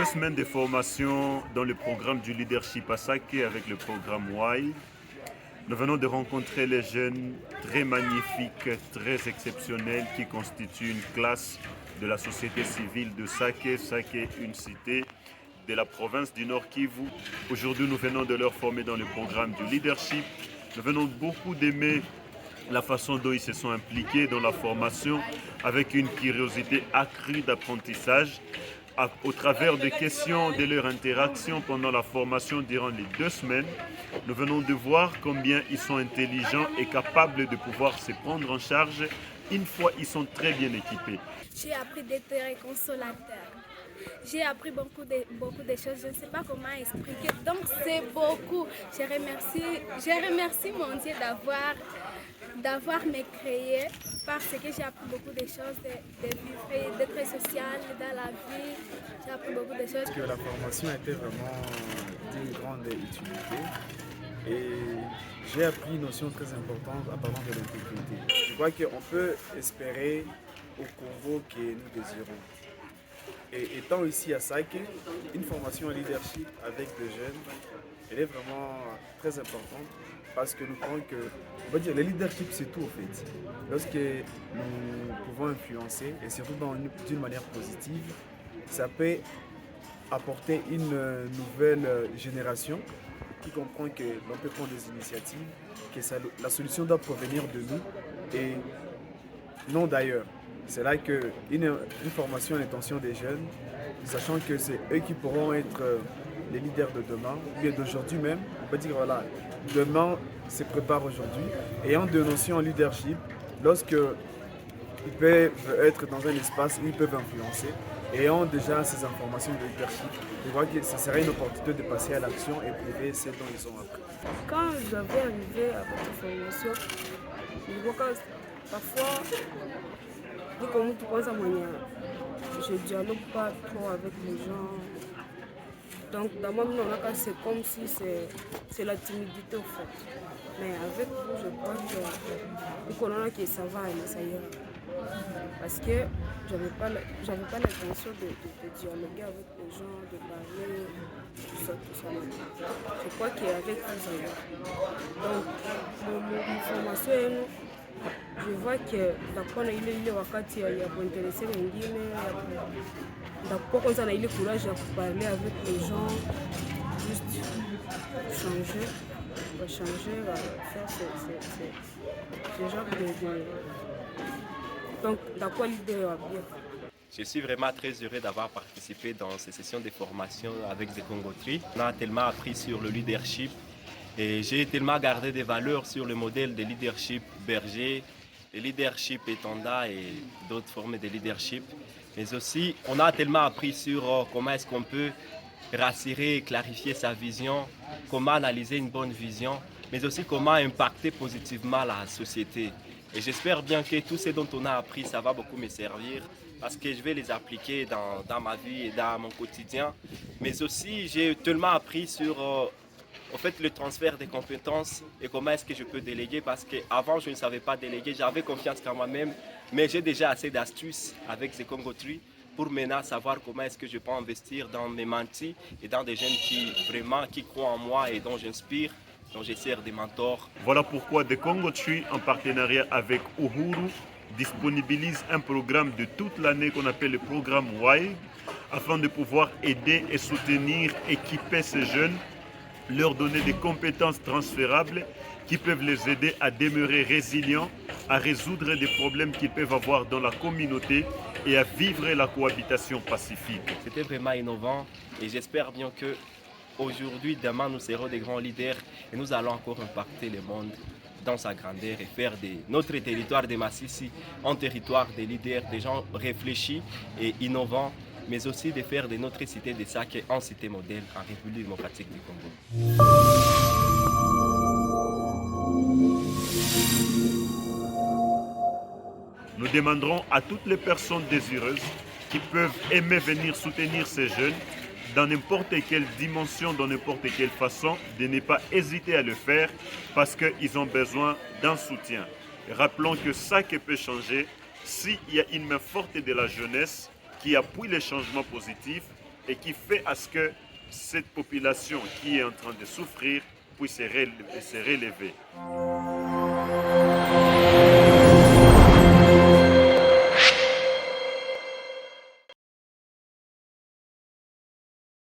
2 semaines de formation dans le programme du leadership à Sake avec le programme Y. Nous venons de rencontrer les jeunes très magnifiques, très exceptionnels qui constituent une classe de la société civile de Sake. Sake est une cité de la province du Nord Kivu. Aujourd'hui, nous venons de leur former dans le programme du leadership. Nous venons beaucoup d'aimer la façon dont ils se sont impliqués dans la formation avec une curiosité accrue d'apprentissage au travers des questions de leur interaction pendant la formation durant les 2 semaines. Nous venons de voir combien ils sont intelligents et capables de pouvoir se prendre en charge une fois ils sont très bien équipés. J'ai appris d'être consolateur. J'ai appris beaucoup de choses, je ne sais pas comment expliquer. Donc c'est beaucoup. Je remercie mon Dieu d'avoir me créé parce que j'ai appris beaucoup de choses, de vivre, d'être social dans la vie. J'ai appris beaucoup de choses. Que la formation était vraiment d'une grande utilité et j'ai appris une notion très importante à parlant de l'intégrité. Je crois qu'on peut espérer au Congo que nous désirons. Et étant ici à Sake, une formation en leadership avec des jeunes, elle est vraiment très importante parce que nous croyons que, on va dire, le leadership c'est tout en fait. Lorsque nous pouvons influencer et surtout d'une manière positive, ça peut apporter une nouvelle génération qui comprend que l'on peut prendre des initiatives, que la solution doit provenir de nous et non d'ailleurs. C'est là qu'une formation à l'intention des jeunes, sachant que c'est eux qui pourront être les leaders de demain, ou bien d'aujourd'hui même, on peut dire voilà, demain se prépare aujourd'hui, ayant des notions en leadership, lorsqu'ils peuvent être dans un espace où ils peuvent influencer, ayant déjà ces informations de leadership, je crois que ce serait une opportunité de passer à l'action et prouver ce dont ils ont appris. Quand j'avais arrivé à cette formation, je vois que parfois, vu que je ne dialogue pas trop avec les gens. Donc dans ma vie, c'est comme si c'est la timidité au fait. Mais avec vous, je crois que ça va aller, ça ira. Parce que je n'avais pas l'intention de dialoguer avec les gens, de parler, tout ça. Je crois qu'avec vous, ça ira. Donc, mon formation, je vois que ndakuwa na ile wakati ya kuinteresse wengine, ndakuwa kwanza na ile courage ya kuparler avec les gens, juste changer, faire ce genre de... Donc ndakuwa l'idée ya bien. Je suis vraiment très heureux d'avoir participé dans ces sessions de formation avec The Congo Tree. On a tellement appris sur le leadership et j'ai tellement gardé des valeurs sur le modèle de leadership berger, le leadership étendard et d'autres formes de leadership. Mais aussi, on a tellement appris sur comment est-ce qu'on peut rassurer, clarifier sa vision, comment analyser une bonne vision, mais aussi comment impacter positivement la société. Et j'espère bien que tout ce dont on a appris, ça va beaucoup me servir parce que je vais les appliquer dans ma vie et dans mon quotidien. Mais aussi, j'ai tellement appris sur le transfert des compétences et comment est-ce que je peux déléguer parce qu'avant, je ne savais pas déléguer, j'avais confiance en moi-même, mais j'ai déjà assez d'astuces avec The Congo Tree pour maintenant savoir comment est-ce que je peux investir dans mes mentis et dans des jeunes qui croient en moi et dont j'inspire, dont je sers des mentors. Voilà pourquoi The Congo Tree, en partenariat avec Uhuru, disponibilise un programme de toute l'année qu'on appelle le programme Y, afin de pouvoir aider et soutenir, équiper ces jeunes, leur donner des compétences transférables qui peuvent les aider à demeurer résilients, à résoudre des problèmes qu'ils peuvent avoir dans la communauté et à vivre la cohabitation pacifique. C'était vraiment innovant et j'espère bien que aujourd'hui, demain, nous serons des grands leaders et nous allons encore impacter le monde dans sa grandeur et faire de notre territoire de Massissi un territoire de leaders, des gens réfléchis et innovants, mais aussi de faire de notre cité de Sake en cité modèle en République démocratique du Congo. Nous demanderons à toutes les personnes désireuses qui peuvent aimer venir soutenir ces jeunes dans n'importe quelle dimension, dans n'importe quelle façon, de ne pas hésiter à le faire parce qu'ils ont besoin d'un soutien. Rappelons que ça qui peut changer s'il y a une main forte de la jeunesse qui appuie les changements positifs et qui fait à ce que cette population qui est en train de souffrir puisse se relever.